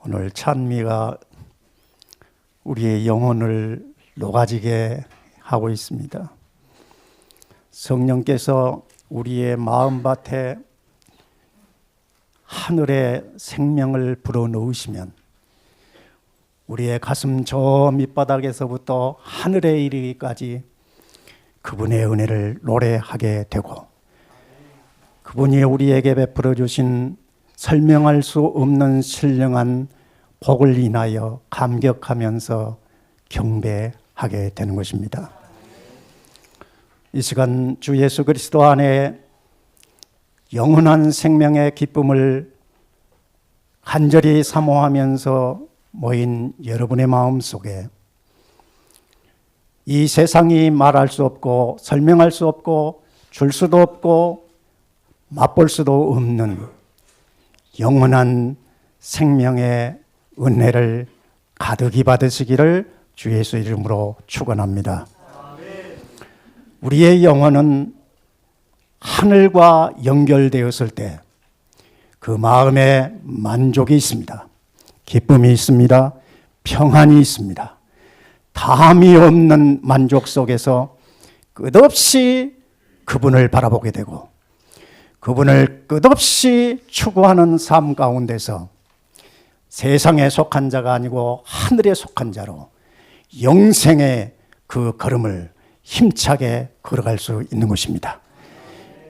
오늘 찬미가 우리의 영혼을 녹아지게 하고 있습니다. 성령께서 우리의 마음밭에 하늘의 생명을 불어넣으시면 우리의 가슴 저 밑바닥에서부터 하늘에 이르기까지 그분의 은혜를 노래하게 되고, 그분이 우리에게 베풀어 주신 설명할 수 없는 신령한 복을 인하여 감격하면서 경배하게 되는 것입니다. 이 시간 주 예수 그리스도 안에 영원한 생명의 기쁨을 간절히 사모하면서 모인 여러분의 마음 속에 이 세상이 말할 수 없고 설명할 수 없고 줄 수도 없고 맛볼 수도 없는 영원한 생명의 은혜를 가득히 받으시기를 주 예수 이름으로 축원합니다. 우리의 영혼은 하늘과 연결되었을 때 그 마음에 만족이 있습니다. 기쁨이 있습니다. 평안이 있습니다. 다함이 없는 만족 속에서 끝없이 그분을 바라보게 되고, 그분을 끝없이 추구하는 삶 가운데서 세상에 속한 자가 아니고 하늘에 속한 자로 영생의 그 걸음을 힘차게 걸어갈 수 있는 것입니다.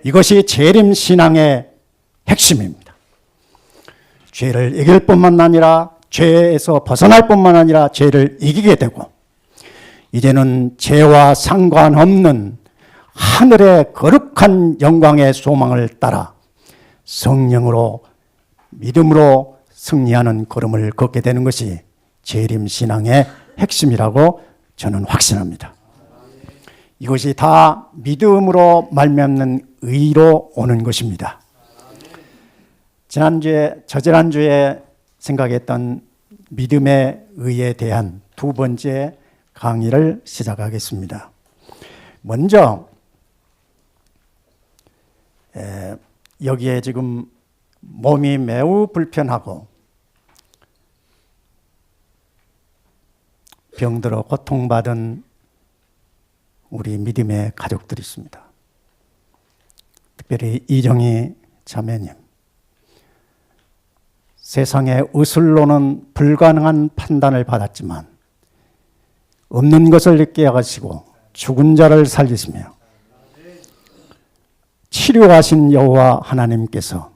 이것이 재림 신앙의 핵심입니다. 죄를 이길 뿐만 아니라 죄에서 벗어날 뿐만 아니라 죄를 이기게 되고, 이제는 죄와 상관없는 하늘의 거룩한 영광의 소망을 따라 성령으로 믿음으로 승리하는 걸음을 걷게 되는 것이 재림 신앙의 핵심이라고 저는 확신합니다. 이것이 다 믿음으로 말미암는 의로 오는 것입니다. 저지난주에 생각했던 믿음의 의에 대한 두 번째 강의를 시작하겠습니다. 먼저 여기에 지금 몸이 매우 불편하고 병들어 고통받은 우리 믿음의 가족들이 있습니다. 특별히 이정희 자매님, 세상의 의술로는 불가능한 판단을 받았지만 없는 것을 깨어가시고 죽은 자를 살리시며 치료하신 여호와 하나님께서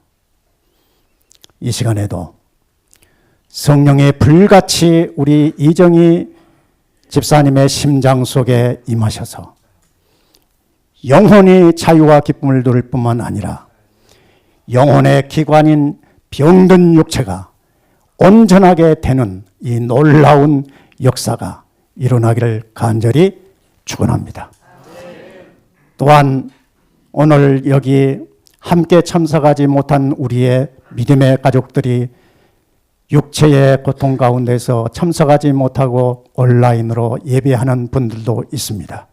이 시간에도 성령의 불같이 우리 이정희 집사님의 심장 속에 임하셔서 영혼이 자유와 기쁨을 누릴 뿐만 아니라 영혼의 기관인 병든 육체가 온전하게 되는 이 놀라운 역사가 일어나기를 간절히 축원합니다. 또한 오늘 여기 함께 참석하지 못한 우리의 믿음의 가족들이 육체의 고통 가운데서 참석하지 못하고 온라인으로 예배하는 분들도 있습니다.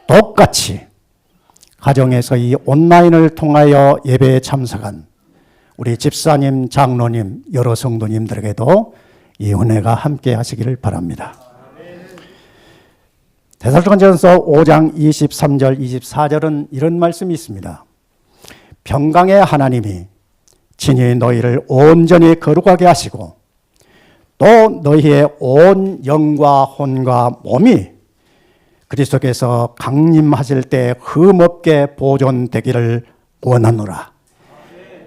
똑같이 가정에서 이 온라인을 통하여 예배에 참석한 우리 집사님, 장로님, 여러 성도님들에게도 이 은혜가 함께 하시기를 바랍니다. 데살로니가전서 5장 23절, 24절은 이런 말씀이 있습니다. 평강의 하나님이 친히 너희를 온전히 거룩하게 하시고 또 너희의 온 영과 혼과 몸이 그리스도께서 강림하실 때 흠없게 보존되기를 원하노라.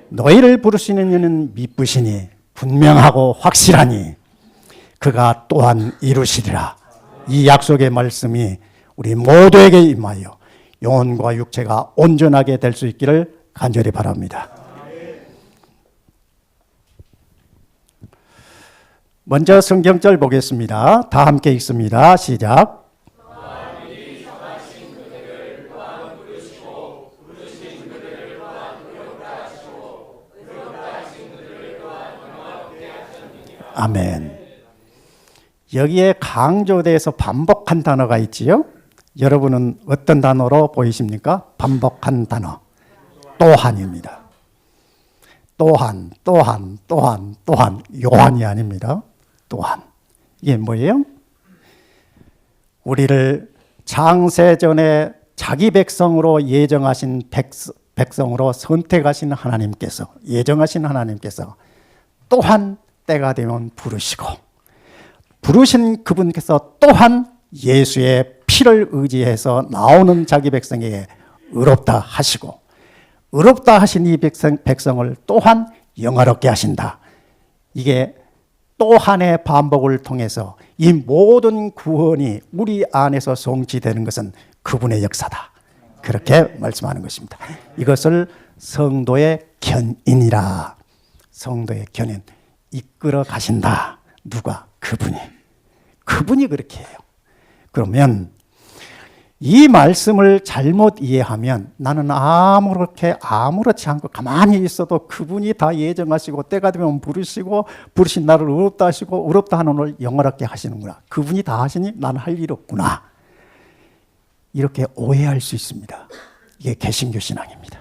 너희를 부르시는 이는 미쁘시니 분명하고 확실하니 그가 또한 이루시리라. 이 약속의 말씀이 우리 모두에게 임하여 영혼과 육체가 온전하게 될 수 있기를 간절히 바랍니다. 먼저 성경절 보겠습니다. 다 함께 읽습니다. 시작. 아멘. 여기에 강조돼서 반복한 단어가 있지요. 여러분은 어떤 단어로 보이십니까? 반복한 단어. 또한입니다. 또한 요한이 아닙니다. 또한. 이게 뭐예요? 우리를 창세전에 자기 백성으로 예정하신 백성으로 선택하신 하나님께서, 예정하신 하나님께서 또한 때가 되면 부르시고, 부르신 그분께서 또한 예수의 피를 의지해서 나오는 자기 백성에게 의롭다 하시고, 의롭다 하신 이 백성을 또한 영화롭게 하신다. 이게 또한의 반복을 통해서 이 모든 구원이 우리 안에서 성취되는 것은 그분의 역사다. 그렇게 말씀하는 것입니다. 이것을 성도의 견인이라. 성도의 견인. 이끌어 가신다. 누가? 그분이 그렇게 해요. 그러면 이 말씀을 잘못 이해하면 나는 아무렇지 않고 가만히 있어도 그분이 다 예정하시고 때가 되면 부르시고, 부르신 나를 의롭다 하시고 의롭다 하는 오늘 영원하게 하시는구나. 그분이 다 하시니 나는 할 일 없구나. 이렇게 오해할 수 있습니다. 이게 개신교 신앙입니다.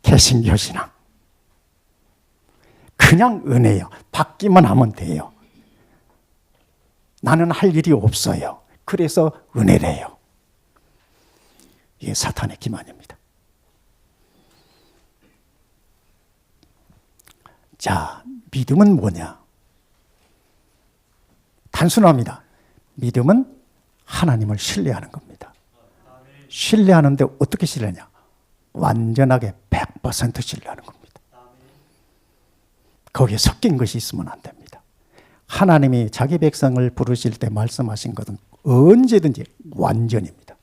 개신교 신앙. 그냥 은혜요. 받기만 하면 돼요. 나는 할 일이 없어요. 그래서 은혜래요. 이게 사탄의 기만입니다. 자, 믿음은 뭐냐? 단순합니다. 믿음은 하나님을 신뢰하는 겁니다. 신뢰하는데 어떻게 신뢰하냐? 완전하게 100% 신뢰하는 겁니다. 거기에 섞인 것이 있으면 안 됩니다. 하나님이 자기 백성을 부르실 때 말씀하신 것은 언제든지 완전입니다.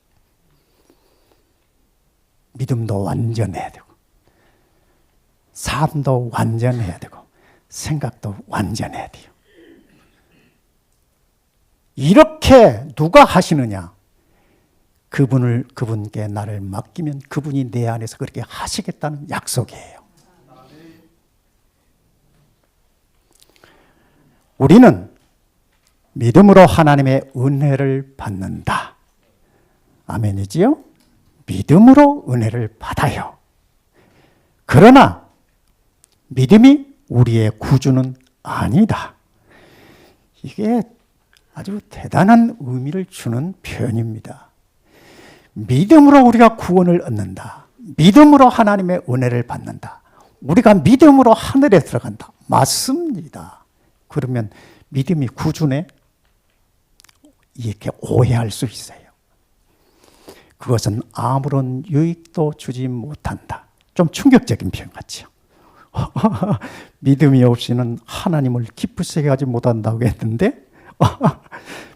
믿음도 완전해야 되고, 삶도 완전해야 되고, 생각도 완전해야 돼요. 이렇게 누가 하시느냐? 그분께 나를 맡기면 그분이 내 안에서 그렇게 하시겠다는 약속이에요. 우리는 믿음으로 하나님의 은혜를 받는다. 아멘이지요? 믿음으로 은혜를 받아요. 그러나 믿음이 우리의 구주는 아니다. 이게 아주 대단한 의미를 주는 표현입니다. 믿음으로 우리가 구원을 얻는다. 믿음으로 하나님의 은혜를 받는다. 우리가 믿음으로 하늘에 들어간다. 맞습니다. 그러면 믿음이 구주네? 이렇게 오해할 수 있어요. 그것은 아무런 유익도 주지 못한다. 좀 충격적인 표현 같죠. 믿음이 없이는 하나님을 기쁘시게 하지 못한다고 했는데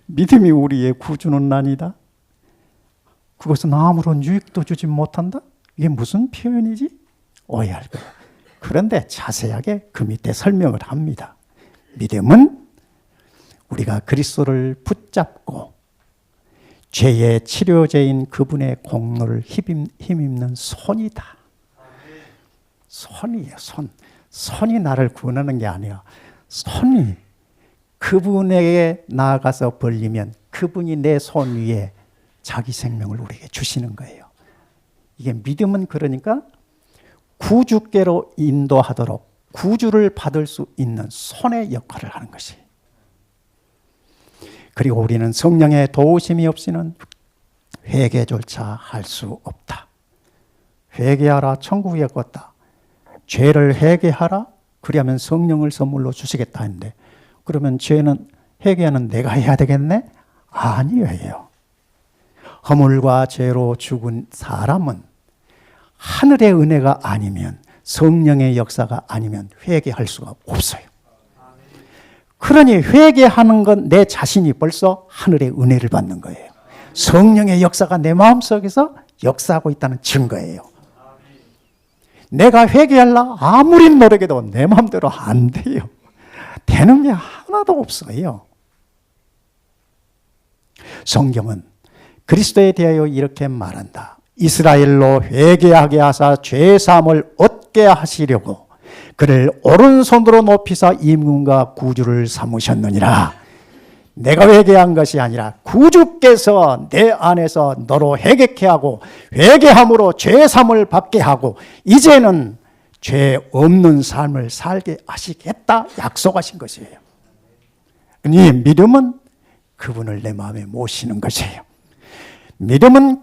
믿음이 우리의 구주는 아니다. 그것은 아무런 유익도 주지 못한다. 이게 무슨 표현이지? 오해할 거예요. 그런데 자세하게 그 밑에 설명을 합니다. 믿음은 우리가 그리스도를 붙잡고 죄의 치료제인 그분의 공로를 힘입는 손이다. 손이에요. 손이 나를 구원하는 게 아니야. 손이 그분에게 나아가서 벌리면 그분이 내 손 위에 자기 생명을 우리에게 주시는 거예요. 이게 믿음은 그러니까 구주께로 인도하도록 구주를 받을 수 있는 손의 역할을 하는 것이. 그리고 우리는 성령의 도우심이 없이는 회개조차 할 수 없다. 회개하라, 천국에 걷다. 죄를 회개하라, 그리하면 성령을 선물로 주시겠다 했는데, 그러면 죄는 회개하는 내가 해야 되겠네? 아니에요. 허물과 죄로 죽은 사람은 하늘의 은혜가 아니면, 성령의 역사가 아니면 회개할 수가 없어요. 그러니 회개하는 건 내 자신이 벌써 하늘의 은혜를 받는 거예요. 성령의 역사가 내 마음속에서 역사하고 있다는 증거예요. 내가 회개하려 아무리 노력해도 내 마음대로 안 돼요. 되는 게 하나도 없어요. 성경은 그리스도에 대하여 이렇게 말한다. 이스라엘로 회개하게 하사 죄사함을 얻게 하시려고 그를 오른손으로 높이사 임금과 구주를 삼으셨느니라. 내가 회개한 것이 아니라 구주께서 내 안에서 너로 회개케 하고 회개함으로 죄사함을 받게 하고 이제는 죄 없는 삶을 살게 하시겠다 약속하신 것이에요. 이 믿음은 그분을 내 마음에 모시는 것이에요. 믿음은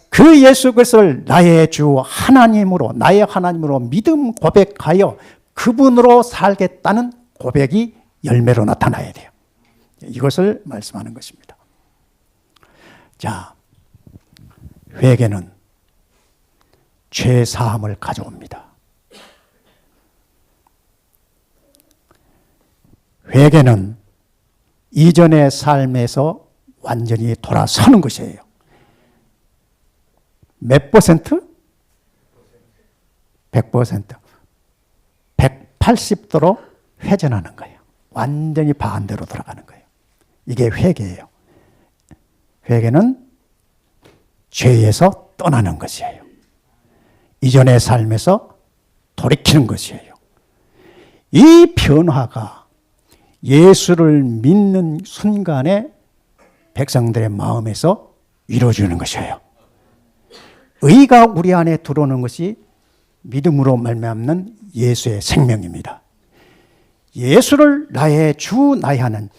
그 예수 그리스도를 나의 주 하나님으로, 나의 하나님으로 믿음 고백하여 그분으로 살겠다는 고백이 열매로 나타나야 돼요. 이것을 말씀하는 것입니다. 자, 회개는 죄 사함을 가져옵니다. 회개는 이전의 삶에서 완전히 돌아서는 것이에요. 몇 퍼센트? 100%. 180도로 회전하는 거예요. 완전히 반대로 돌아가는 거예요. 이게 회개예요. 회개는 죄에서 떠나는 것이에요. 이전의 삶에서 돌이키는 것이에요. 이 변화가 예수를 믿는 순간에 백성들의 마음에서 이루어지는 것이에요. 의가 우리 안에 들어오는 것이 믿음으로 말미암는 예수의 생명입니다. 예수를 나의 주 나의 하는,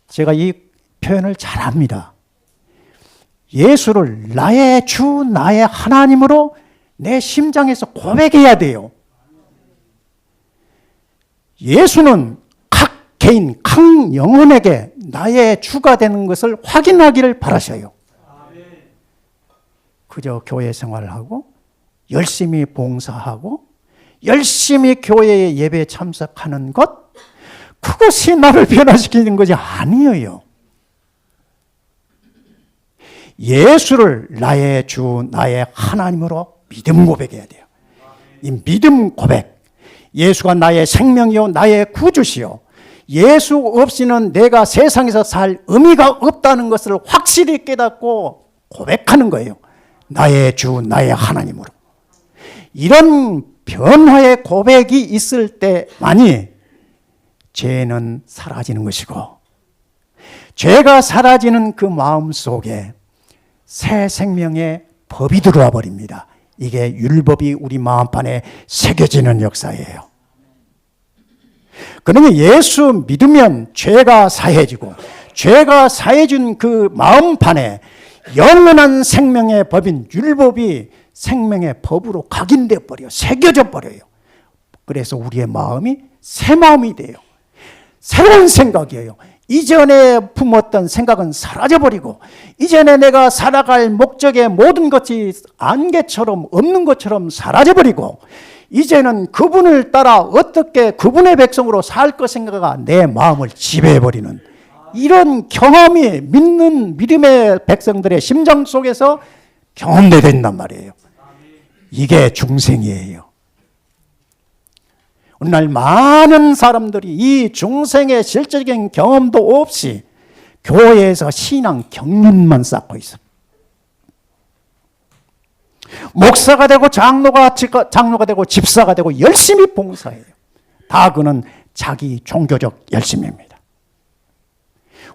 제가 이 표현을 잘합니다. 예수를 나의 주 나의 하나님으로 내 심장에서 고백해야 돼요. 예수는 각 개인, 각 영혼에게 나의 주가 되는 것을 확인하기를 바라셔요. 그저 교회 생활을 하고 열심히 봉사하고 열심히 교회에 예배에 참석하는 것, 그것이 나를 변화시키는 것이 아니에요. 예수를 나의 주, 나의 하나님으로 믿음 고백해야 돼요. 이 믿음 고백, 예수가 나의 생명이요 나의 구주시요, 예수 없이는 내가 세상에서 살 의미가 없다는 것을 확실히 깨닫고 고백하는 거예요. 나의 주, 나의 하나님으로. 이런 변화의 고백이 있을 때만이 죄는 사라지는 것이고, 죄가 사라지는 그 마음 속에 새 생명의 법이 들어와 버립니다. 이게 율법이 우리 마음판에 새겨지는 역사예요. 그러면 예수 믿으면 죄가 사해지고, 죄가 사해진 그 마음판에 영원한 생명의 법인 율법이 생명의 법으로 각인되어 버려요. 새겨져 버려요. 그래서 우리의 마음이 새 마음이 돼요. 새로운 생각이에요. 이전에 품었던 생각은 사라져버리고, 이전에 내가 살아갈 목적의 모든 것이 안개처럼 없는 것처럼 사라져버리고, 이제는 그분을 따라 어떻게 그분의 백성으로 살 것인가가 내 마음을 지배해버리는 이런 경험이 믿는 믿음의 백성들의 심장 속에서 경험된단 말이에요. 이게 중생이에요. 오늘날 많은 사람들이 이 중생의 실질적인 경험도 없이 교회에서 신앙 경륜만 쌓고 있어요. 목사가 되고 장로가 되고 집사가 되고 열심히 봉사해요. 다 그는 자기 종교적 열심입니다.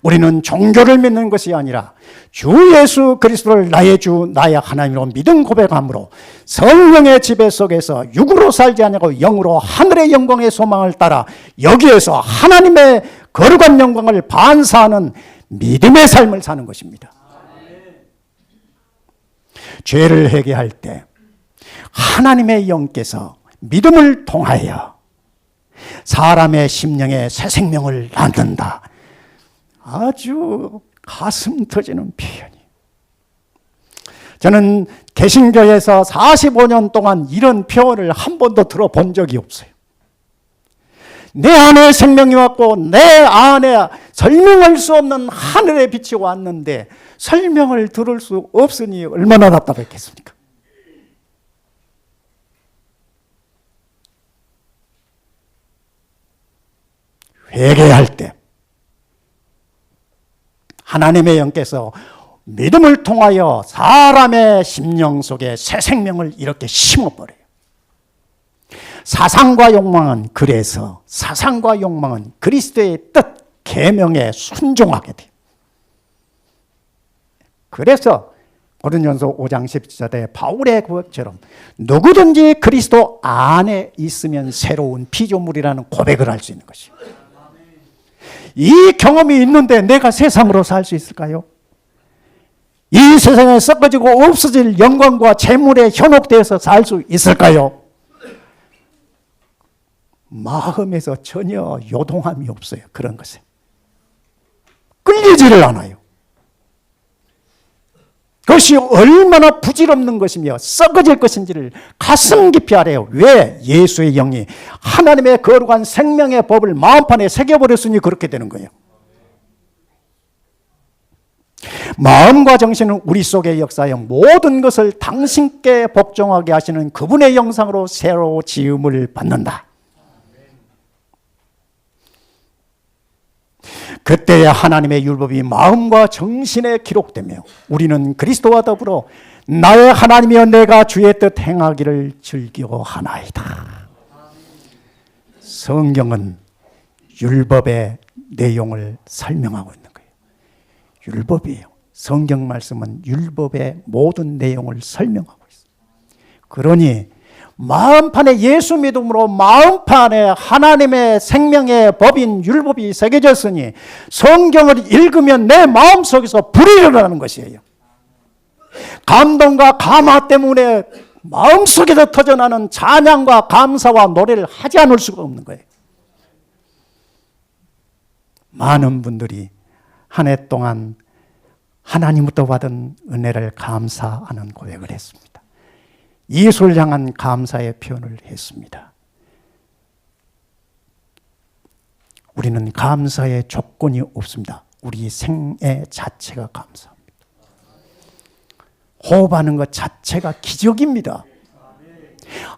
우리는 종교를 믿는 것이 아니라 주 예수 그리스도를 나의 주 나의 하나님으로 믿음 고백함으로 성령의 지배 속에서 육으로 살지 아니하고 영으로 하늘의 영광의 소망을 따라 여기에서 하나님의 거룩한 영광을 반사하는 믿음의 삶을 사는 것입니다. 죄를 회개할 때 하나님의 영께서 믿음을 통하여 사람의 심령에 새 생명을 낳는다. 아주 가슴 터지는 표현이. 저는 개신교에서 45년 동안 이런 표현을 한 번도 들어본 적이 없어요. 내 안에 생명이 왔고 내 안에 설명할 수 없는 하늘의 빛이 왔는데 설명을 들을 수 없으니 얼마나 답답했겠습니까? 회개할 때 하나님의 영께서 믿음을 통하여 사람의 심령 속에 새 생명을 이렇게 심어버려요. 사상과 욕망은 그래서 사상과 욕망은 그리스도의 뜻, 계명에 순종하게 돼요. 그래서 고린도전서 5장 17절에 바울의 고백처럼 누구든지 그리스도 안에 있으면 새로운 피조물이라는 고백을 할 수 있는 것이에요. 이 경험이 있는데 내가 세상으로 살 수 있을까요? 이 세상에 썩어지고 없어질 영광과 재물에 현혹되어서 살 수 있을까요? 마음에서 전혀 요동함이 없어요. 그런 것에 끌리지를 않아요. 그것이 얼마나 부질없는 것이며 썩어질 것인지를 가슴 깊이 알아요. 왜? 예수의 영이 하나님의 거룩한 생명의 법을 마음판에 새겨버렸으니 그렇게 되는 거예요. 마음과 정신은 우리 속에 역사하여 모든 것을 당신께 복종하게 하시는 그분의 영상으로 새로 지음을 받는다. 그때야 하나님의 율법이 마음과 정신에 기록되며 우리는 그리스도와 더불어 나의 하나님이여 내가 주의 뜻 행하기를 즐겨하나이다. 성경은 율법의 내용을 설명하고 있는 거예요. 율법이에요. 성경 말씀은 율법의 모든 내용을 설명하고 있어요. 그러니 마음판에 예수 믿음으로 마음판에 하나님의 생명의 법인 율법이 새겨졌으니 성경을 읽으면 내 마음속에서 불이 일어나는 것이에요. 감동과 감화 때문에 마음속에서 터져나는 찬양과 감사와 노래를 하지 않을 수가 없는 거예요. 많은 분들이 한 해 동안 하나님부터 받은 은혜를 감사하는 고백을 했습니다. 예수를 향한 감사의 표현을 했습니다. 우리는 감사의 조건이 없습니다. 우리 생애 자체가 감사합니다. 호흡하는 것 자체가 기적입니다.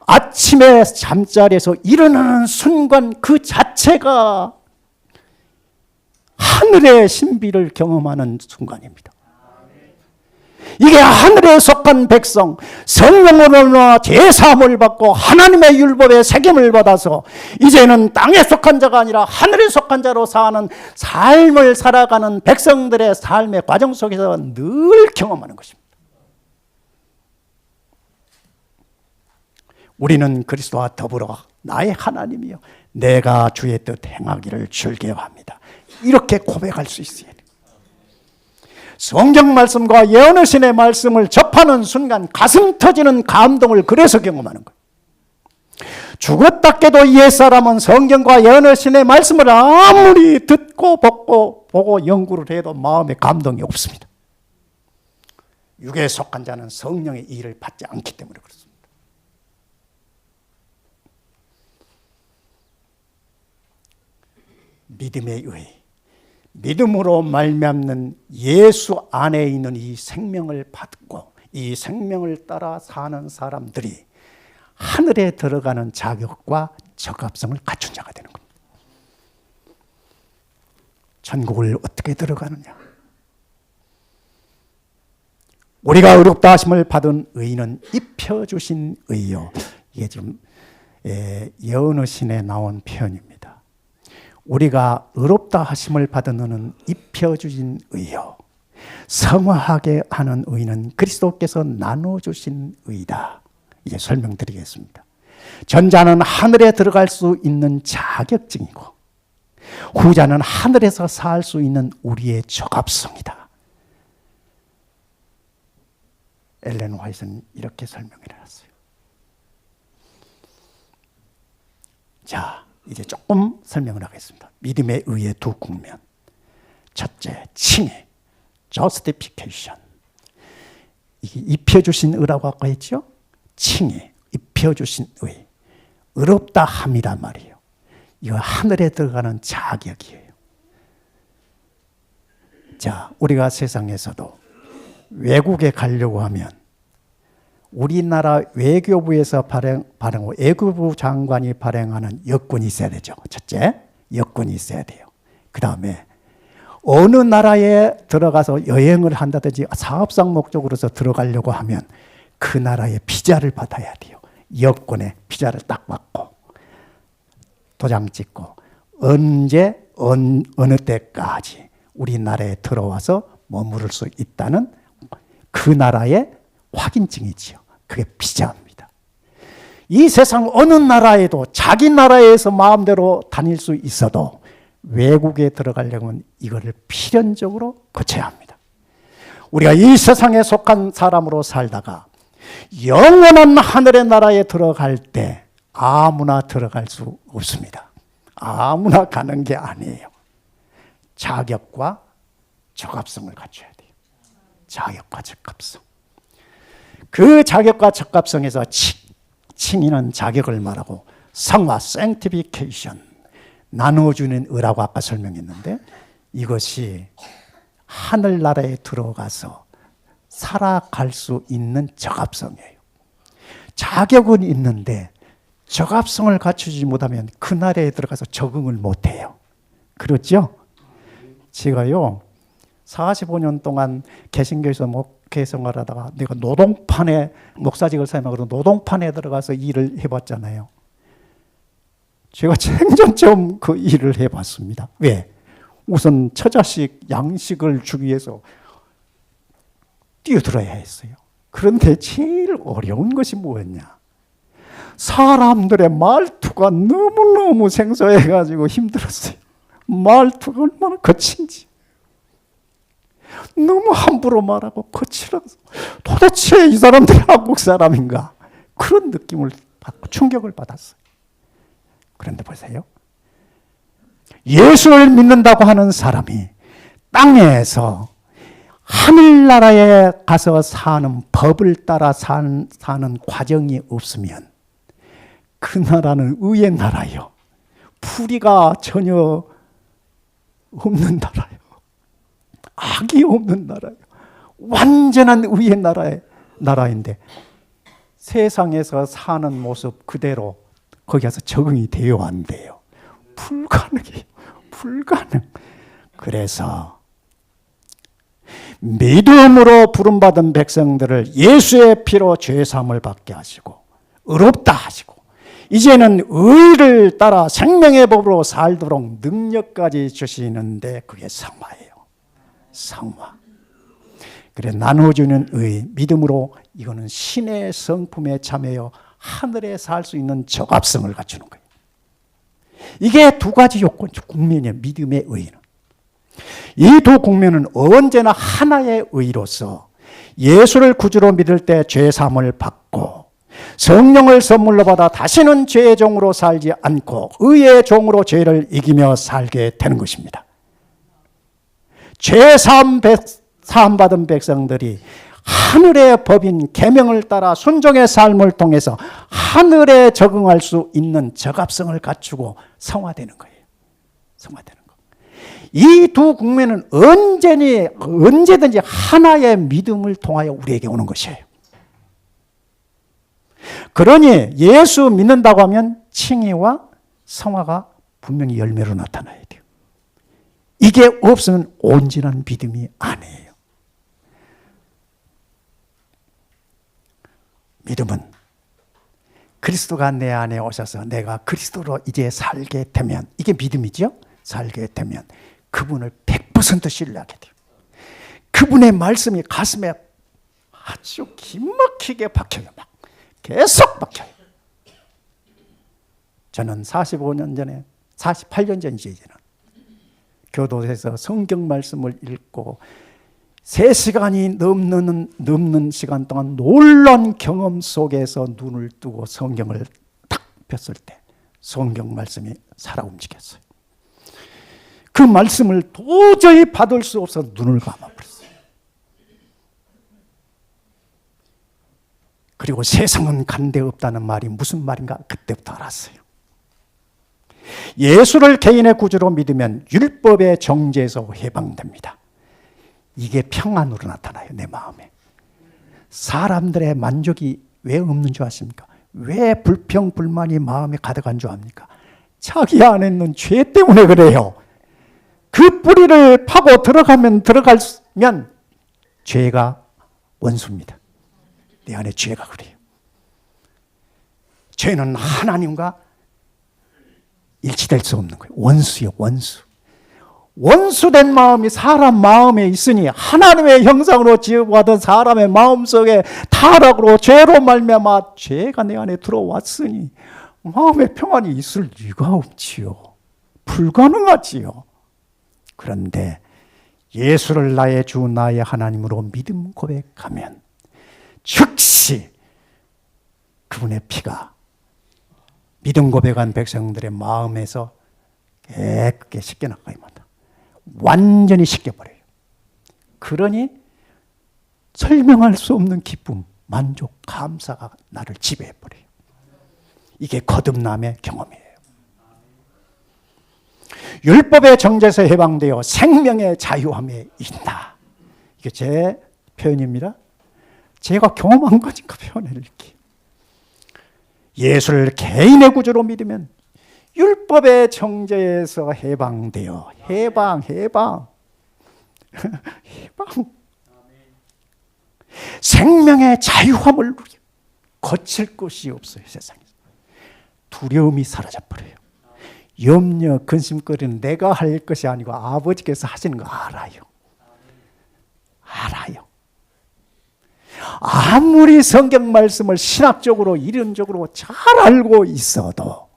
아침에 잠자리에서 일어나는 순간 그 자체가 하늘의 신비를 경험하는 순간입니다. 이게 하늘에 속한 백성, 성령으로 제사함을 받고 하나님의 율법의 책임을 받아서 이제는 땅에 속한 자가 아니라 하늘에 속한 자로 사는 삶을 살아가는 백성들의 삶의 과정 속에서 늘 경험하는 것입니다. 우리는 그리스도와 더불어 나의 하나님이여 내가 주의 뜻 행하기를 즐겨합니다. 이렇게 고백할 수 있어요. 성경 말씀과 예언의 신의 말씀을 접하는 순간 가슴 터지는 감동을 그래서 경험하는 거예요. 죽었다 깨도 옛사람은 성경과 예언의 신의 말씀을 아무리 듣고 보고 연구를 해도 마음에 감동이 없습니다. 육에 속한 자는 성령의 일을 받지 않기 때문에 그렇습니다. 믿음의 의, 믿음으로 말미암는 예수 안에 있는 이 생명을 받고 이 생명을 따라 사는 사람들이 하늘에 들어가는 자격과 적합성을 갖춘 자가 되는 겁니다. 천국을 어떻게 들어가느냐? 우리가 의롭다 하심을 받은 의는 입혀주신 의요. 이게 지금 예언의 신에 나온 표현입니다. 우리가 의롭다 하심을 받은 의는 입혀주신 의요. 성화하게 하는 의는 그리스도께서 나눠주신 의다. 이제 설명드리겠습니다. 전자는 하늘에 들어갈 수 있는 자격증이고 후자는 하늘에서 살 수 있는 우리의 적합성이다. 엘렌 화이트는 이렇게 설명을 해놨어요. 자, 이제 조금 설명을 하겠습니다. 믿음에 의해 두 국면. 첫째, 칭의 justification. 이게 입혀주신 의라고 아까 했죠? 칭의 입혀주신 의. 의롭다 함이란 말이에요. 이거 하늘에 들어가는 자격이에요. 자, 우리가 세상에서도 외국에 가려고 하면 우리나라 외교부에서 발행하고 외교부 장관이 발행하는 여권이 있어야 되죠. 첫째, 여권이 있어야 돼요. 그 다음에 어느 나라에 들어가서 여행을 한다든지 사업상 목적으로서 들어가려고 하면 그 나라의 비자를 받아야 돼요. 여권에 비자를 딱 받고 도장 찍고 언제 어느 때까지 우리나라에 들어와서 머무를 수 있다는 그 나라의 확인증이지요. 그게 비자입니다. 이 세상 어느 나라에도 자기 나라에서 마음대로 다닐 수 있어도 외국에 들어가려면 이거를 필연적으로 거쳐야 합니다. 우리가 이 세상에 속한 사람으로 살다가 영원한 하늘의 나라에 들어갈 때 아무나 들어갈 수 없습니다. 아무나 가는 게 아니에요. 자격과 적합성을 갖춰야 돼요. 자격과 적합성. 그 자격과 적합성에서 칭의는 자격을 말하고 성화, sanctification, 나누어주는 의라고 아까 설명했는데 이것이 하늘나라에 들어가서 살아갈 수 있는 적합성이에요. 자격은 있는데 적합성을 갖추지 못하면 그 나라에 들어가서 적응을 못해요. 그렇죠? 제가요 45년 동안 개신교에서 목회 생활하다가 내가 노동판에 목사직을 사임하고 노동판에 들어가서 일을 해봤잖아요. 제가 생전 처음 그 일을 해봤습니다. 왜? 우선 처자식 양식을 주기 위해서 뛰어들어야 했어요. 그런데 제일 어려운 것이 뭐였냐? 사람들의 말투가 너무너무 생소해가지고 힘들었어요. 말투가 얼마나 거친지. 너무 함부로 말하고 거칠어서 도대체 이 사람들이 한국 사람인가? 그런 느낌을 받고 충격을 받았어요. 그런데 보세요. 예수를 믿는다고 하는 사람이 땅에서 하늘나라에 가서 사는 법을 따라 사는 과정이 없으면 그 나라는 의의 나라예요. 풀이가 전혀 없는 나라예요. 악이 없는 나라예요. 완전한 의의 나라인데 세상에서 사는 모습 그대로 거기 가서 적응이 되어 안 돼요. 불가능해요. 불가능. 그래서 믿음으로 부름받은 백성들을 예수의 피로 죄사함을 받게 하시고 의롭다 하시고 이제는 의를 따라 생명의 법으로 살도록 능력까지 주시는데 그게 성화예요. 성화. 그래 나눠주는 의, 믿음으로 이거는 신의 성품에 참여하여 하늘에 살 수 있는 적합성을 갖추는 거예요. 이게 두 가지 요건, 국면이에요. 믿음의 의는. 이 두 국면은 언제나 하나의 의로서 예수를 구주로 믿을 때 죄사함을 받고 성령을 선물로 받아 다시는 죄의 종으로 살지 않고 의의 종으로 죄를 이기며 살게 되는 것입니다. 죄사함 받은 백성들이 하늘의 법인 계명을 따라 순종의 삶을 통해서 하늘에 적응할 수 있는 적합성을 갖추고 성화되는 거예요. 성화되는 거. 이 두 국면은 언제든지 하나의 믿음을 통하여 우리에게 오는 것이에요. 그러니 예수 믿는다고 하면 칭의와 성화가 분명히 열매로 나타나야 돼요. 이게 없으면 온전한 믿음이 아니에요. 믿음은 그리스도가 내 안에 오셔서 내가 그리스도로 이제 살게 되면 이게 믿음이죠. 살게 되면 그분을 100% 신뢰하게 돼요. 그분의 말씀이 가슴에 아주 기막히게 박혀요. 막 계속 박혀요. 저는 45년 전에 48년 전이죠. 이제는 교도소에서 성경 말씀을 읽고 3시간이 넘는 시간 동안 놀라운 경험 속에서 눈을 뜨고 성경을 딱 폈을 때 성경 말씀이 살아 움직였어요. 그 말씀을 도저히 받을 수 없어서 눈을 감아버렸어요. 그리고 세상은 간대 없다는 말이 무슨 말인가 그때부터 알았어요. 예수를 개인의 구주로 믿으면 율법의 정죄에서 해방됩니다. 이게 평안으로 나타나요. 내 마음에. 사람들의 만족이 왜 없는 줄 아십니까? 왜 불평, 불만이 마음에 가득한 줄 압니까? 자기 안에 있는 죄 때문에 그래요. 그 뿌리를 파고 들어가면 죄가 원수입니다. 내 안에 죄가 그래요. 죄는 하나님과 일치될 수 없는 거예요. 원수요, 원수. 원수된 마음이 사람 마음에 있으니 하나님의 형상으로 지어받은 사람의 마음속에 타락으로 죄로 말미암아 죄가 내 안에 들어왔으니 마음의 평안이 있을 리가 없지요. 불가능하지요. 그런데 예수를 나의 주 나의 하나님으로 믿음 고백하면 즉시 그분의 피가 믿음 고백한 백성들의 마음에서 깨끗게 씻겨나가입니다. 완전히 씻겨버려요. 그러니 설명할 수 없는 기쁨, 만족, 감사가 나를 지배해버려요. 이게 거듭남의 경험이에요. 율법의 정죄에서 해방되어 생명의 자유함에 있다. 이게 제 표현입니다. 제가 경험한 거니까 표현해드릴게요. 예수를 개인의 구주로 믿으면 율법의 정죄에서 해방되어 해방 생명의 자유함을 누려 거칠 것이 없어요. 세상에서 두려움이 사라져버려요. 염려 근심거리는 내가 할 것이 아니고 아버지께서 하시는 거 알아요. 아무리 성경 말씀을 신학적으로 이론적으로 잘 알고 있어도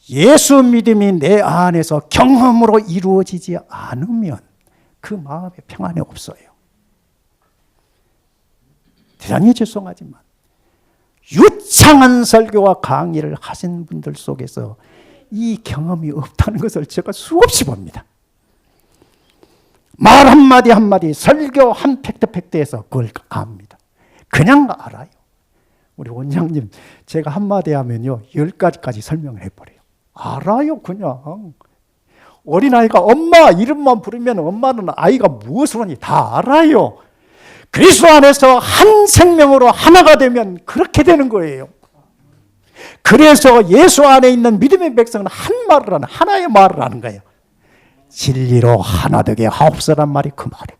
예수 믿음이 내 안에서 경험으로 이루어지지 않으면 그 마음에 평안이 없어요. 대단히 죄송하지만 유창한 설교와 강의를 하신 분들 속에서 이 경험이 없다는 것을 제가 수없이 봅니다. 말 한마디 한마디 설교 한 팩트에서 그걸 압니다. 그냥 알아요. 우리 원장님 제가 한마디 하면요 10가지까지 설명을 해버려요. 알아요. 그냥 어린아이가 엄마 이름만 부르면 엄마는 아이가 무엇을 하니 다 알아요. 그리스도 안에서 한 생명으로 하나가 되면 그렇게 되는 거예요. 그래서 예수 안에 있는 믿음의 백성은 한 말을 하는 하나의 말을 하는 거예요. 진리로 하나 되게 하옵소란 말이 그 말이에요.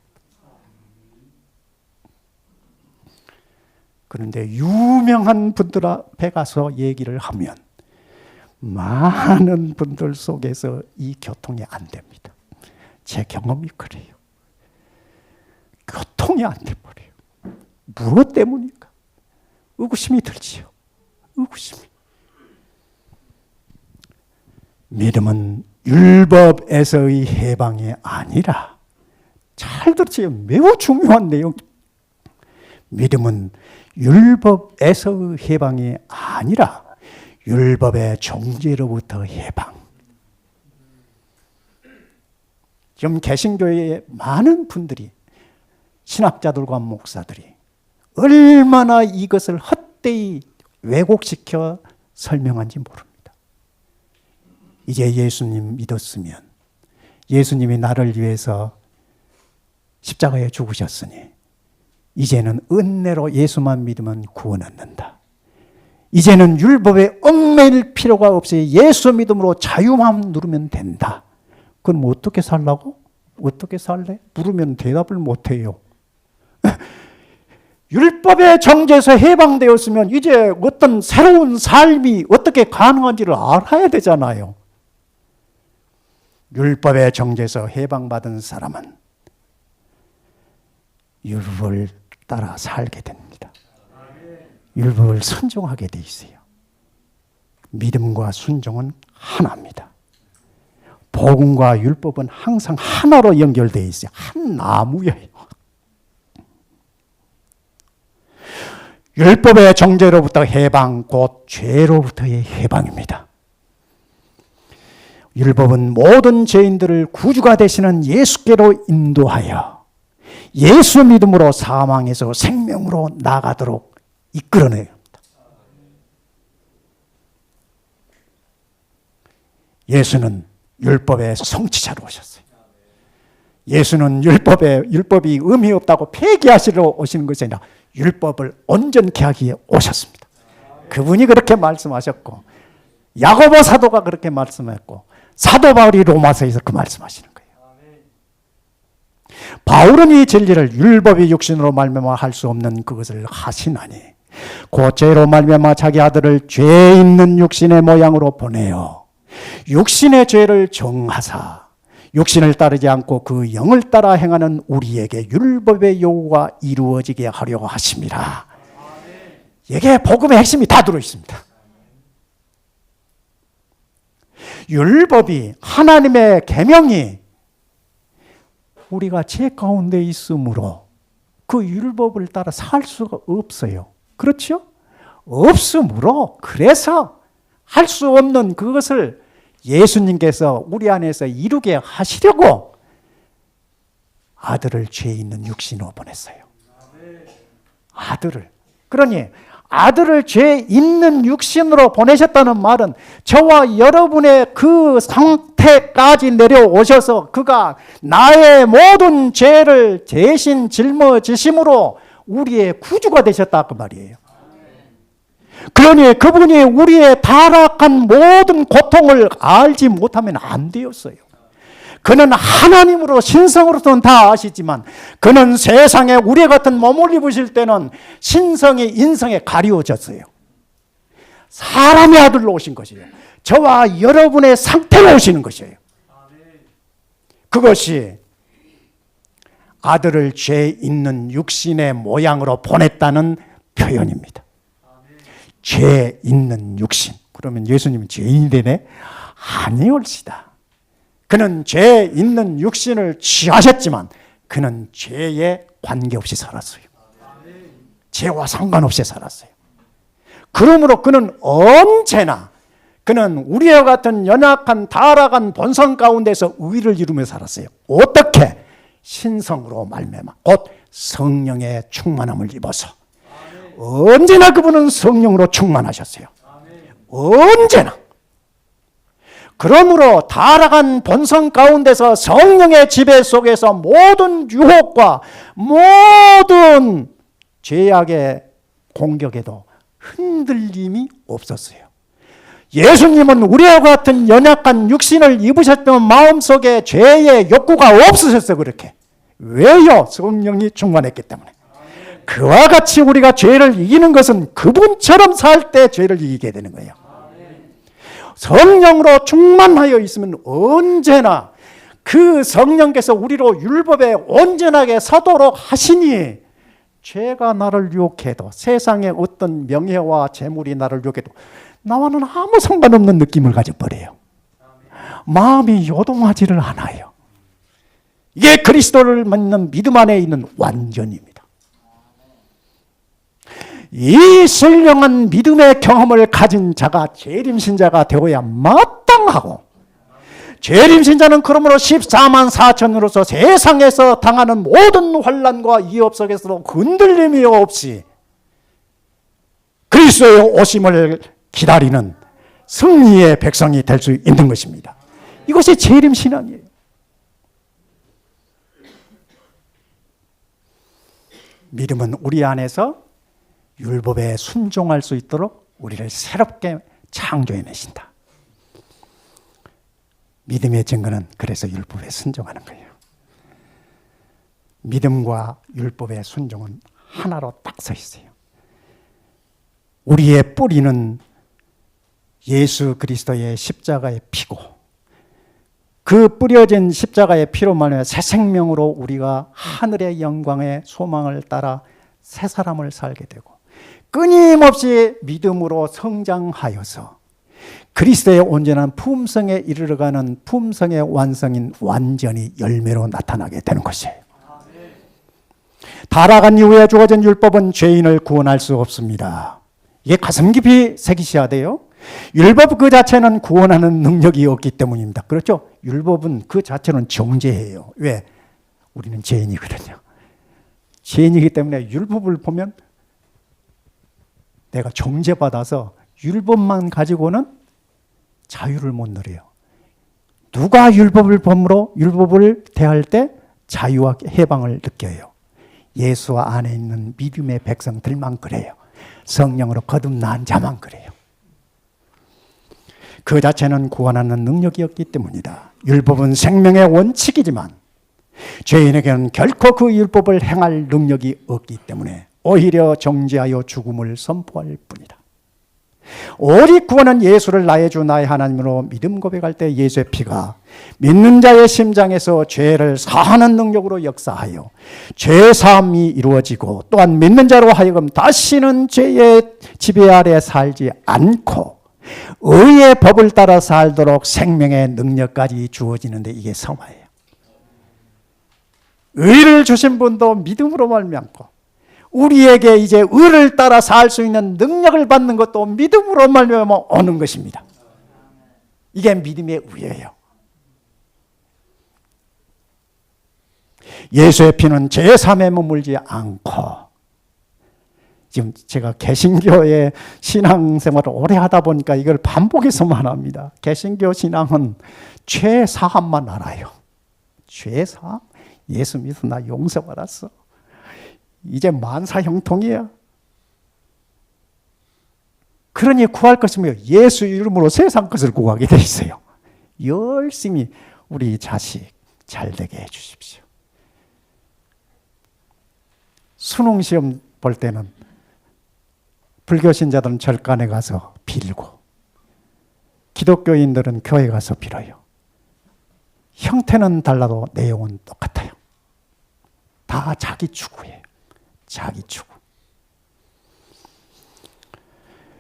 그런데 유명한 분들 앞에 가서 얘기를 하면 많은 분들 속에서 이 교통이 안 됩니다. 제 경험이 그래요. 교통이 안 돼버려요. 무엇 때문일까? 의구심이 들지요. 의구심이. 믿음은 율법에서의 해방이 아니라, 잘 들으세요. 매우 중요한 내용. 믿음은 율법에서의 해방이 아니라 율법의 정죄로부터 해방. 지금 개신교회의 많은 분들이, 신학자들과 목사들이 얼마나 이것을 헛되이 왜곡시켜 설명한지 모릅니다. 이제 예수님 믿었으면, 예수님이 나를 위해서 십자가에 죽으셨으니 이제는 은혜로 예수만 믿으면 구원 얻는다. 이제는 율법에 얽매일 필요가 없이 예수 믿음으로 자유만 누르면 된다. 그럼 어떻게 살라고? 어떻게 살래? 물으면 대답을 못해요. 율법의 정죄에서 해방되었으면 이제 어떤 새로운 삶이 어떻게 가능한지를 알아야 되잖아요. 율법의 정죄에서 해방받은 사람은 율법을 따라 살게 됩니다. 율법을 순종하게 돼 있어요. 믿음과 순종은 하나입니다. 복음과 율법은 항상 하나로 연결되어 있어요. 한 나무예요. 율법의 정죄로부터 해방, 곧 죄로부터의 해방입니다. 율법은 모든 죄인들을 구주가 되시는 예수께로 인도하여 예수 믿음으로 사망에서 생명으로 나가도록 이끌어내요. 예수는 율법의 성취자로 오셨어요. 예수는 율법이 의미 없다고 폐기하시러 오시는 것이 아니라 율법을 온전케 하기 위해 오셨습니다. 그분이 그렇게 말씀하셨고, 야고보 사도가 그렇게 말씀했고, 사도 바울이 로마서에서 그 말씀하시는 거예요. 바울은 이 진리를 율법이 육신으로 말미암아 할 수 없는 그것을 하시나니 곧 죄로 말미암아 자기 아들을 죄 있는 육신의 모양으로 보내어 육신의 죄를 정하사 육신을 따르지 않고 그 영을 따라 행하는 우리에게 율법의 요구가 이루어지게 하려고 하십니다. 이게 복음의 핵심이 다 들어있습니다. 율법이, 하나님의 계명이 우리가 죄 가운데 있으므로 그 율법을 따라 살 수가 없어요. 그렇죠? 없으므로, 그래서 할 수 없는 그것을 예수님께서 우리 안에서 이루게 하시려고 아들을 죄 있는 육신으로 보냈어요. 아들을. 그러니 아들을 죄 있는 육신으로 보내셨다는 말은 저와 여러분의 그 상태까지 내려오셔서 그가 나의 모든 죄를 대신 짊어지심으로 우리의 구주가 되셨다 그 말이에요. 그러니 그분이 우리의 타락한 모든 고통을 알지 못하면 안 되었어요. 그는 하나님으로 신성으로서는 다 아시지만 그는 세상에 우리 같은 몸을 입으실 때는 신성이 인성에 가리워졌어요. 사람의 아들로 오신 것이에요. 저와 여러분의 상태로 오시는 것이에요. 그것이 아들을 죄 있는 육신의 모양으로 보냈다는 표현입니다. 죄 있는 육신. 그러면 예수님은 죄인이 되네? 아니올시다. 그는 죄 있는 육신을 취하셨지만 그는 죄에 관계없이 살았어요. 죄와 상관없이 살았어요. 그러므로 그는 언제나 그는 우리와 같은 연약한 타락한 본성 가운데서 의를 이루며 살았어요. 어떻게? 신성으로 말미암아 곧 성령의 충만함을 입어서 언제나 그분은 성령으로 충만하셨어요. 언제나. 그러므로 타락한 본성 가운데서 성령의 지배 속에서 모든 유혹과 모든 죄악의 공격에도 흔들림이 없었어요. 예수님은 우리와 같은 연약한 육신을 입으셨던 마음속에 죄의 욕구가 없으셨어요. 그렇게. 왜요? 성령이 충만했기 때문에. 그와 같이 우리가 죄를 이기는 것은 그분처럼 살 때 죄를 이기게 되는 거예요. 성령으로 충만하여 있으면 언제나 그 성령께서 우리로 율법에 온전하게 서도록 하시니 죄가 나를 유혹해도 세상의 어떤 명예와 재물이 나를 유혹해도 나와는 아무 상관없는 느낌을 가져버려요. 마음이 요동하지를 않아요. 이게 그리스도를 믿는 믿음 안에 있는 완전입니다. 이 신령한 믿음의 경험을 가진 자가 재림신자가 되어야 마땅하고, 재림신자는 그러므로 14만 4천으로서 세상에서 당하는 모든 환난과 위협 속에서도 흔들림이 없이 그리스도의 오심을 기다리는 승리의 백성이 될 수 있는 것입니다. 이것이 재림신앙이에요. 믿음은 우리 안에서 율법에 순종할 수 있도록 우리를 새롭게 창조해내신다. 믿음의 증거는 그래서 율법에 순종하는 거예요. 믿음과 율법의 순종은 하나로 딱 서 있어요. 우리의 뿌리는 예수 그리스도의 십자가의 피고, 그 뿌려진 십자가의 피로 말미암아 새 생명으로 우리가 하늘의 영광의 소망을 따라 새 사람을 살게 되고, 끊임없이 믿음으로 성장하여서 그리스도의 온전한 품성에 이르러가는 품성의 완성인 완전히 열매로 나타나게 되는 것이에요. 타락한 이후에 주어진 율법은 죄인을 구원할 수 없습니다. 이게 가슴 깊이 새기셔야 돼요. 율법 그 자체는 구원하는 능력이 없기 때문입니다. 그렇죠? 율법은 그 자체는 정죄예요. 왜? 우리는 죄인이거든요. 죄인이기 때문에 율법을 보면 내가 정죄받아서 율법만 가지고는 자유를 못 누려요. 누가 율법을 범으로 율법을 대할 때 자유와 해방을 느껴요? 예수와 안에 있는 믿음의 백성들만 그래요. 성령으로 거듭난 자만 그래요. 그 자체는 구원하는 능력이 없기 때문이다. 율법은 생명의 원칙이지만 죄인에게는 결코 그 율법을 행할 능력이 없기 때문에 오히려 정죄하여 죽음을 선포할 뿐이다. 오직 구원은 예수를 나의 주 나의 하나님으로 믿음 고백할 때 예수의 피가 믿는 자의 심장에서 죄를 사하는 능력으로 역사하여 죄 사함이 이루어지고, 또한 믿는 자로 하여금 다시는 죄의 지배 아래 살지 않고 의의 법을 따라 살도록 생명의 능력까지 주어지는데, 이게 성화예요. 의를 주신 분도 믿음으로 말미암고, 우리에게 이제 의를 따라 살 수 있는 능력을 받는 것도 믿음으로 말미암아 오는 것입니다. 이게 믿음의 의예요. 예수의 피는 제3에 머물지 않고, 지금 제가 개신교의 신앙생활을 오래 하다 보니까 이걸 반복해서만 합니다. 개신교 신앙은 죄사함만 알아요. 죄사함? 예수 믿어 나 용서받았어. 이제 만사형통이야. 그러니 구할 것이며 예수 이름으로 세상 것을 구하게 돼 있어요. 열심히 우리 자식 잘 되게 해 주십시오. 수능 시험 볼 때는 불교 신자들은 절간에 가서 빌고, 기독교인들은 교회 가서 빌어요. 형태는 달라도 내용은 똑같아요. 다 자기 추구예요. 자기 추구.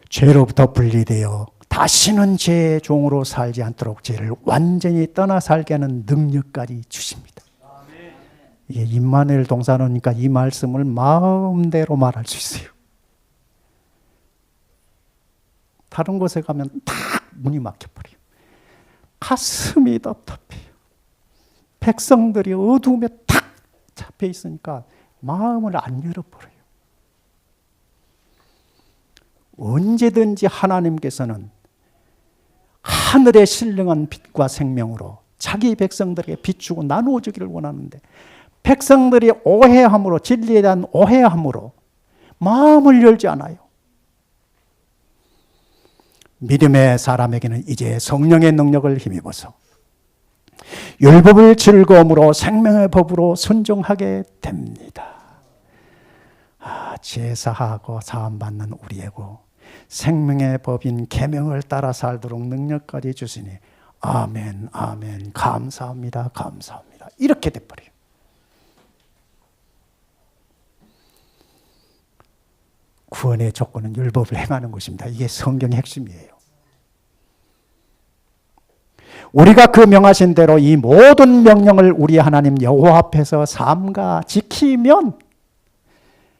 죄로부터 분리되어 다시는 죄의 종으로 살지 않도록 죄를 완전히 떠나 살게 하는 능력까지 주십니다. 이게 임마누엘 동산어니까 이 말씀을 마음대로 말할 수 있어요. 다른 곳에 가면 딱 문이 막혀버려요. 가슴이 답답해요. 백성들이 어두움에 탁 잡혀 있으니까 마음을 안 열어버려요. 언제든지 하나님께서는 하늘의 신령한 빛과 생명으로 자기 백성들에게 비추고 나누어 주기를 원하는데, 백성들이 오해함으로, 진리에 대한 오해함으로 마음을 열지 않아요. 믿음의 사람에게는 이제 성령의 능력을 힘입어서 율법을 즐거움으로 생명의 법으로 순종하게 됩니다. 제사하고 사함받는 우리에고 생명의 법인 계명을 따라 살도록 능력까지 주시니 아멘, 아멘, 감사합니다, 감사합니다. 이렇게 돼버려요. 구원의 조건은 율법을 행하는 것입니다. 이게 성경의 핵심이에요. 우리가 그 명하신 대로 이 모든 명령을 우리 하나님 여호와 앞에서 삼가 지키면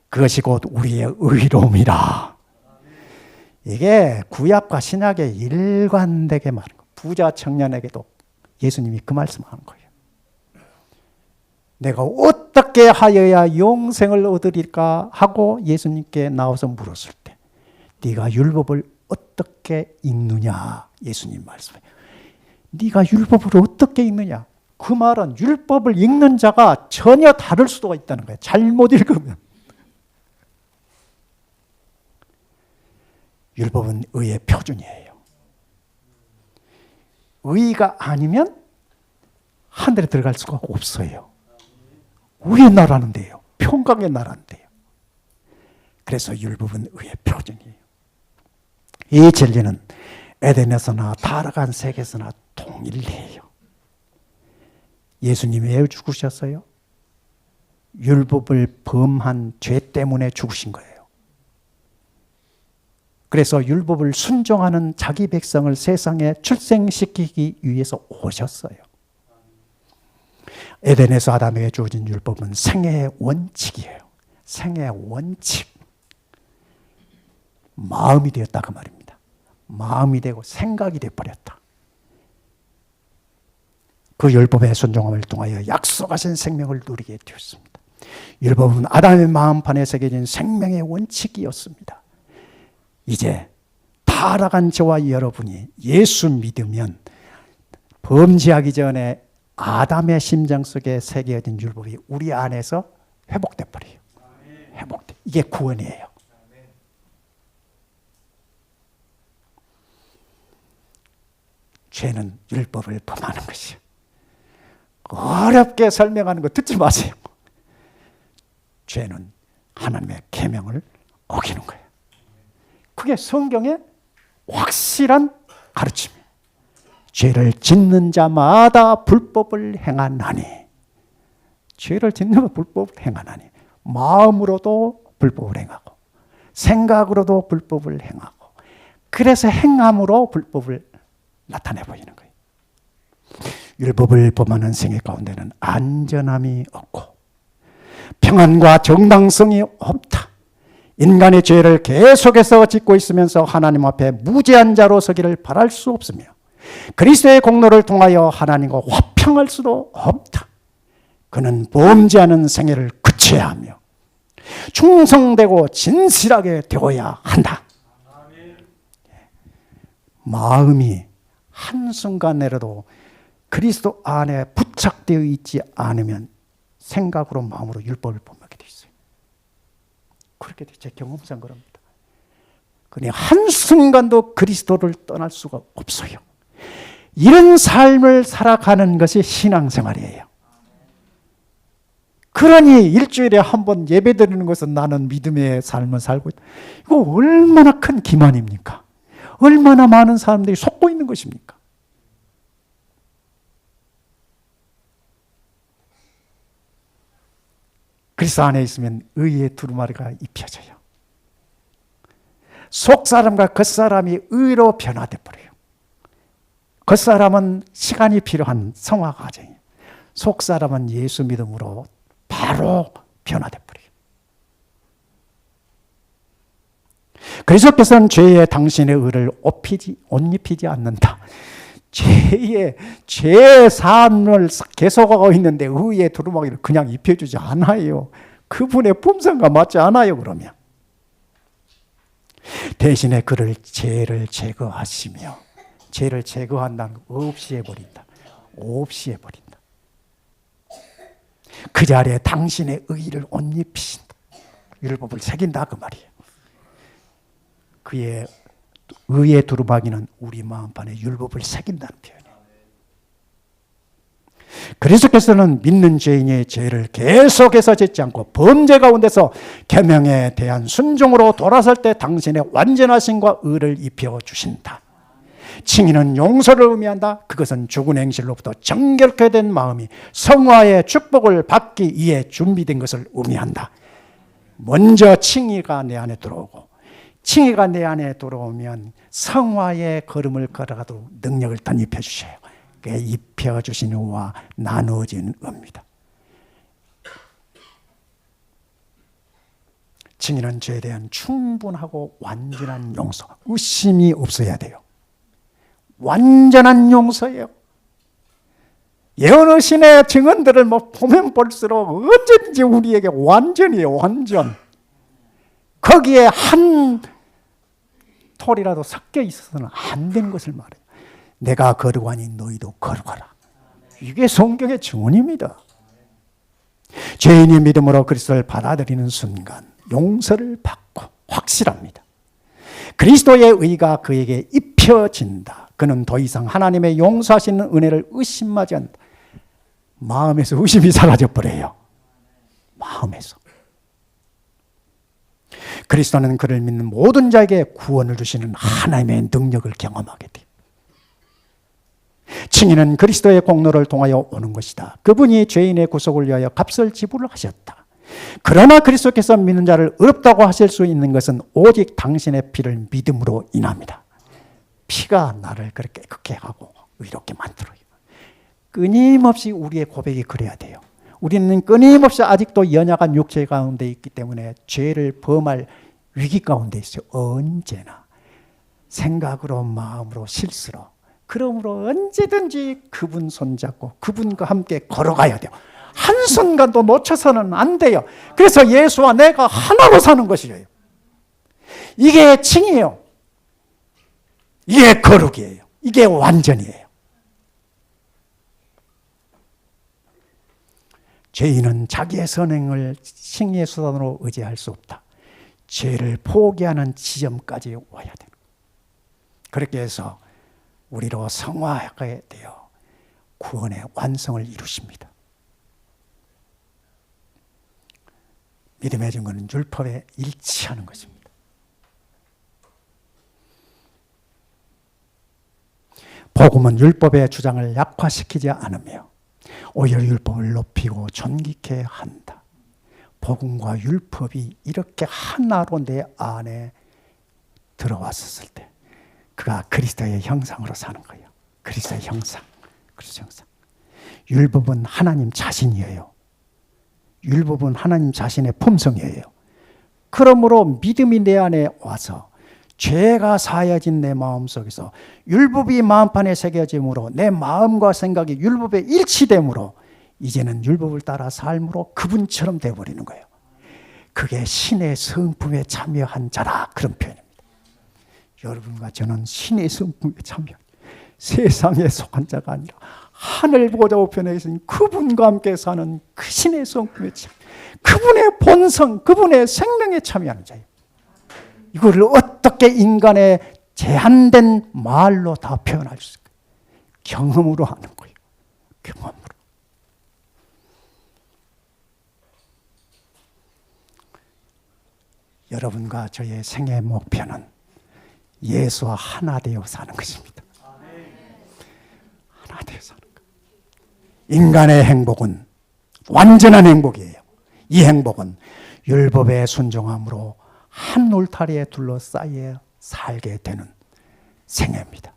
그것이 곧 우리의 의로움이라. 이게 구약과 신약의 일관되게 말하는 거예요. 부자 청년에게도 예수님이 그 말씀하는 거예요. 내가 어떻게 하여야 영생을 얻으리까 하고 예수님께 나와서 물었을 때, 네가 율법을 어떻게 읽느냐? 예수님 말씀해요. 네가 율법을 어떻게 읽느냐? 그 말은 율법을 읽는 자가 전혀 다를 수도 있다는 거예요. 잘못 읽으면. 율법은 의의 표준이에요. 의가 아니면 하늘에 들어갈 수가 없어요. 의의 나라는데요. 평강의 나라인데요. 그래서 율법은 의의 표준이에요. 이 진리는 에덴에서나 타락한 세계에서나 동일해요. 예수님이 왜 죽으셨어요? 율법을 범한 죄 때문에 죽으신 거예요. 그래서 율법을 순종하는 자기 백성을 세상에 출생시키기 위해서 오셨어요. 에덴에서 아담에게 주어진 율법은 생애의 원칙이에요. 생애의 원칙. 마음이 되었다 그 말입니다. 마음이 되고 생각이 되어버렸다. 그 율법의 순종함을 통하여 약속하신 생명을 누리게 되었습니다. 율법은 아담의 마음판에 새겨진 생명의 원칙이었습니다. 이제 타락한 저와 여러분이 예수 믿으면 범죄하기 전에 아담의 심장 속에 새겨진 율법이 우리 안에서 회복돼 버려요. 회복돼. 이게 구원이에요. 죄는 율법을 범하는 것이에요. 어렵게 설명하는 거 듣지 마세요. 죄는 하나님의 계명을 어기는 거예요. 그게 성경의 확실한 가르침이에요. 죄를 짓는 자마다 불법을 행하나니, 죄를 짓는 자마다 불법을 행하나니, 마음으로도 불법을 행하고 생각으로도 불법을 행하고, 그래서 행함으로 불법을 나타내 보이는 거예요. 율법을 범하는 생애 가운데는 안전함이 없고 평안과 정당성이 없다. 인간의 죄를 계속해서 짓고 있으면서 하나님 앞에 무죄한 자로 서기를 바랄 수 없으며 그리스도의 공로를 통하여 하나님과 화평할 수도 없다. 그는 범죄하는 생애를 그쳐야 하며 충성되고 진실하게 되어야 한다. 마음이 한순간에라도 그리스도 안에 부착되어 있지 않으면 생각으로 마음으로 율법을 범하게 돼 있어요. 그렇게 제 경험상 그럽니다. 그냥 한순간도 그리스도를 떠날 수가 없어요. 이런 삶을 살아가는 것이 신앙생활이에요. 그러니 일주일에 한 번 예배 드리는 것은 나는 믿음의 삶을 살고 있다. 이거 얼마나 큰 기만입니까? 얼마나 많은 사람들이 속고 있는 것입니까? 그리스도 안에 있으면 의의 두루마리가 입혀져요. 속사람과 겉사람이 의로 변화돼 버려요. 겉사람은 시간이 필요한 성화 과정이에요. 속사람은 예수 믿음으로 바로 변화돼 버려요. 그리스도께서는 죄에 당신의 의를 옷 입히지 않는다. 죄의 삶을 계속하고 있는데 의의 두루마기를 그냥 입혀주지 않아요. 그분의 품성과 맞지 않아요. 그러면 대신에 그를 죄를 제거하시며, 죄를 제거한다는 거 없이 해버린다. 없이 해버린다. 그 자리에 당신의 의를 옷 입히신다. 율법을 새긴다 그 말이에요. 그의 의의 두루마기는 우리 마음판에 율법을 새긴다는 표현이에요. 그리스도께서는 믿는 죄인의 죄를 계속해서 짓지 않고 범죄 가운데서 계명에 대한 순종으로 돌아설 때 당신의 완전하심과 의를 입혀주신다. 칭의는 용서를 의미한다. 그것은 죽은 행실로부터 정결케 된 마음이 성화의 축복을 받기 위해 준비된 것을 의미한다. 먼저 칭의가 내 안에 들어오고, 칭의가 내 안에 들어오면 성화의 걸음을 걸어가도록 능력을 덧입혀 주셔요. 그게 입혀주신 후와 나누어지는 겁니다. 칭의는 죄에 대한 충분하고 완전한 용서, 의심이 없어야 돼요. 완전한 용서예요. 예언의 증언들을 보면 볼수록 어쩐지 우리에게 완전이에요. 완전. 거기에 한 톨이라도 섞여 있어서는 안 되는 것을 말해요. 내가 거룩하니 너희도 거룩하라. 이게 성경의 증언입니다. 죄인이 믿음으로 그리스도를 받아들이는 순간 용서를 받고 확실합니다. 그리스도의 의가 그에게 입혀진다. 그는 더 이상 하나님의 용서하시는 은혜를 의심하지 않는다. 마음에서 의심이 사라져버려요. 마음에서. 그리스도는 그를 믿는 모든 자에게 구원을 주시는 하나님의 능력을 경험하게 돼요. 칭의는 그리스도의 공로를 통하여 오는 것이다. 그분이 죄인의 구속을 위하여 값을 지불하셨다. 그러나 그리스도께서 믿는 자를 의롭다고 하실 수 있는 것은 오직 당신의 피를 믿음으로 인합니다. 피가 나를 그렇게 깨끗게 하고 의롭게 만들어요. 끊임없이 우리의 고백이 그래야 돼요. 우리는 끊임없이 아직도 연약한 육체 가운데 있기 때문에 죄를 범할 위기 가운데 있어요. 언제나 생각으로, 마음으로, 실수로. 그러므로 언제든지 그분 손잡고 그분과 함께 걸어가야 돼요. 한순간도 놓쳐서는 안 돼요. 그래서 예수와 내가 하나로 사는 것이에요. 이게 칭이에요. 이게 거룩이에요. 이게 완전이에요. 죄인은 자기의 선행을 칭의의 수단으로 의지할 수 없다. 죄를 포기하는 지점까지 와야 돼요. 그렇게 해서 우리로 성화하게 되어 구원의 완성을 이루십니다. 믿음의 증거는 율법에 일치하는 것입니다. 복음은 율법의 주장을 약화시키지 않으며 오히려 율법을 높이고 존귀케 한다. 복음과 율법이 이렇게 하나로 내 안에 들어왔었을 때 그가 그리스도의 형상으로 사는 거예요. 그리스도의 형상. 그리스도의 형상. 율법은 하나님 자신이에요. 율법은 하나님 자신의 품성이에요. 그러므로 믿음이 내 안에 와서 죄가 사여진 내 마음속에서 율법이 마음판에 새겨짐으로 내 마음과 생각이 율법에 일치됨으로 이제는 율법을 따라 삶으로 그분처럼 되어버리는 거예요. 그게 신의 성품에 참여한 자라, 그런 표현입니다. 여러분과 저는 신의 성품에 참여, 세상에 속한 자가 아니라 하늘 보좌 우편에 계신 그분과 함께 사는 그 신의 성품에 참여, 그분의 본성, 그분의 생명에 참여하는 자예요. 이거를 어떻게 인간의 제한된 말로 다 표현할 수 있을까요? 경험으로 하는 거예요. 경험으로. 여러분과 저의 생애 목표는 예수와 하나 되어 사는 것입니다. 하나 되어 사는 것. 인간의 행복은 완전한 행복이에요. 이 행복은 율법의 순종함으로 한 울타리에 둘러싸여 살게 되는 생애입니다.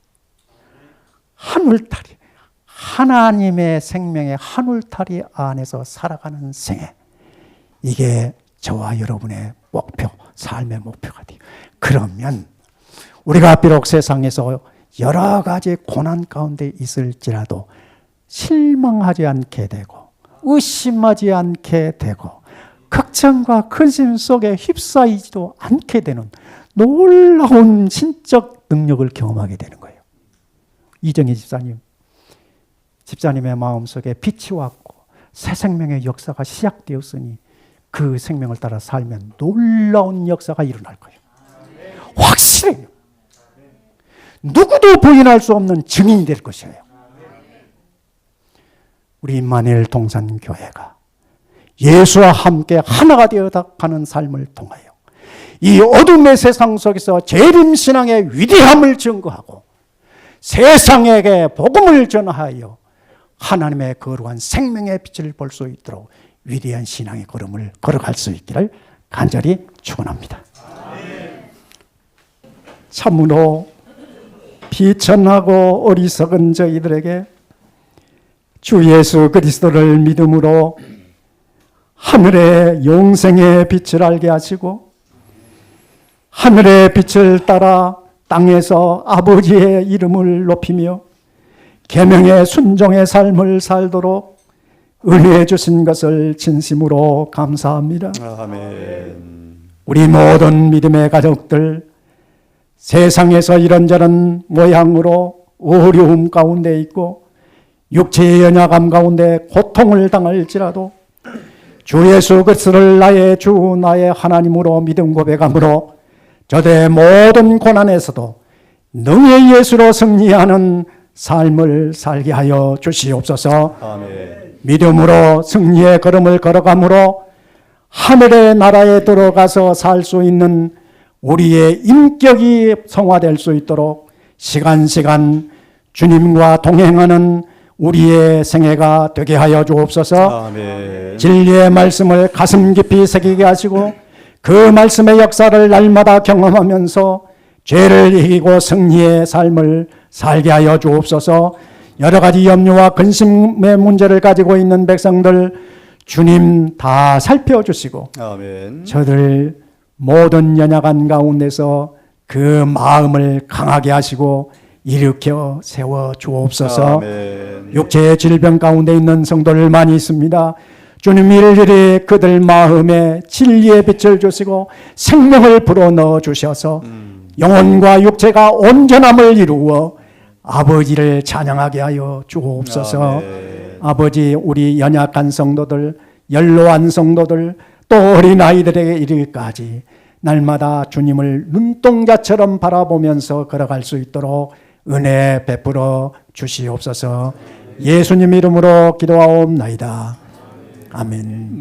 한 울타리, 하나님의 생명의 한 울타리 안에서 살아가는 생애. 이게 저와 여러분의 목표, 삶의 목표가 돼요. 그러면 우리가 비록 세상에서 여러 가지 고난 가운데 있을지라도 실망하지 않게 되고 의심하지 않게 되고 걱정과 근심 속에 휩싸이지도 않게 되는 놀라운 신적 능력을 경험하게 되는 거예요. 이정희 집사님의 마음속에 빛이 왔고 새 생명의 역사가 시작되었으니 그 생명을 따라 살면 놀라운 역사가 일어날 거예요. 확실해요. 누구도 부인할 수 없는 증인이 될 것이에요. 우리 임마누엘 동산교회가 예수와 함께 하나가 되어가는 삶을 통하여 이 어둠의 세상 속에서 재림신앙의 위대함을 증거하고 세상에게 복음을 전하여 하나님의 거룩한 생명의 빛을 볼 수 있도록 위대한 신앙의 걸음을 걸어갈 수 있기를 간절히 축원합니다. 참으로 비천하고 어리석은 저희들에게 주 예수 그리스도를 믿음으로 하늘의 영생의 빛을 알게 하시고 하늘의 빛을 따라 땅에서 아버지의 이름을 높이며 계명의 순종의 삶을 살도록 은혜해 주신 것을 진심으로 감사합니다. 아멘. 우리 모든 믿음의 가족들 세상에서 이런저런 모양으로 어려움 가운데 있고 육체의 연약함 가운데 고통을 당할지라도 주 예수 그리스도를 나의 주 나의 하나님으로 믿음 고백함으로 저들의 모든 고난에서도 능히 예수로 승리하는 삶을 살게 하여 주시옵소서. 아멘. 믿음으로 승리의 걸음을 걸어가므로 하늘의 나라에 들어가서 살 수 있는 우리의 인격이 성화될 수 있도록 시간시간 주님과 동행하는 우리의 생애가 되게 하여 주옵소서. 아멘. 진리의 말씀을 가슴 깊이 새기게 하시고 그 말씀의 역사를 날마다 경험하면서 죄를 이기고 승리의 삶을 살게 하여 주옵소서. 여러 가지 염려와 근심의 문제를 가지고 있는 백성들 주님 다 살펴주시고 아멘. 저들 모든 연약한 가운데서 그 마음을 강하게 하시고 일으켜 세워 주옵소서. 아멘. 육체의 질병 가운데 있는 성도들 많이 있습니다. 주님 일일이 그들 마음에 진리의 빛을 주시고 생명을 불어넣어 주셔서 영혼과 육체가 온전함을 이루어 아버지를 찬양하게 하여 주옵소서. 아멘. 아버지 우리 연약한 성도들 연로한 성도들 또 어린아이들에게 이르기까지 날마다 주님을 눈동자처럼 바라보면서 걸어갈 수 있도록 은혜 베풀어 주시옵소서. 예수님 이름으로 기도하옵나이다. 아멘.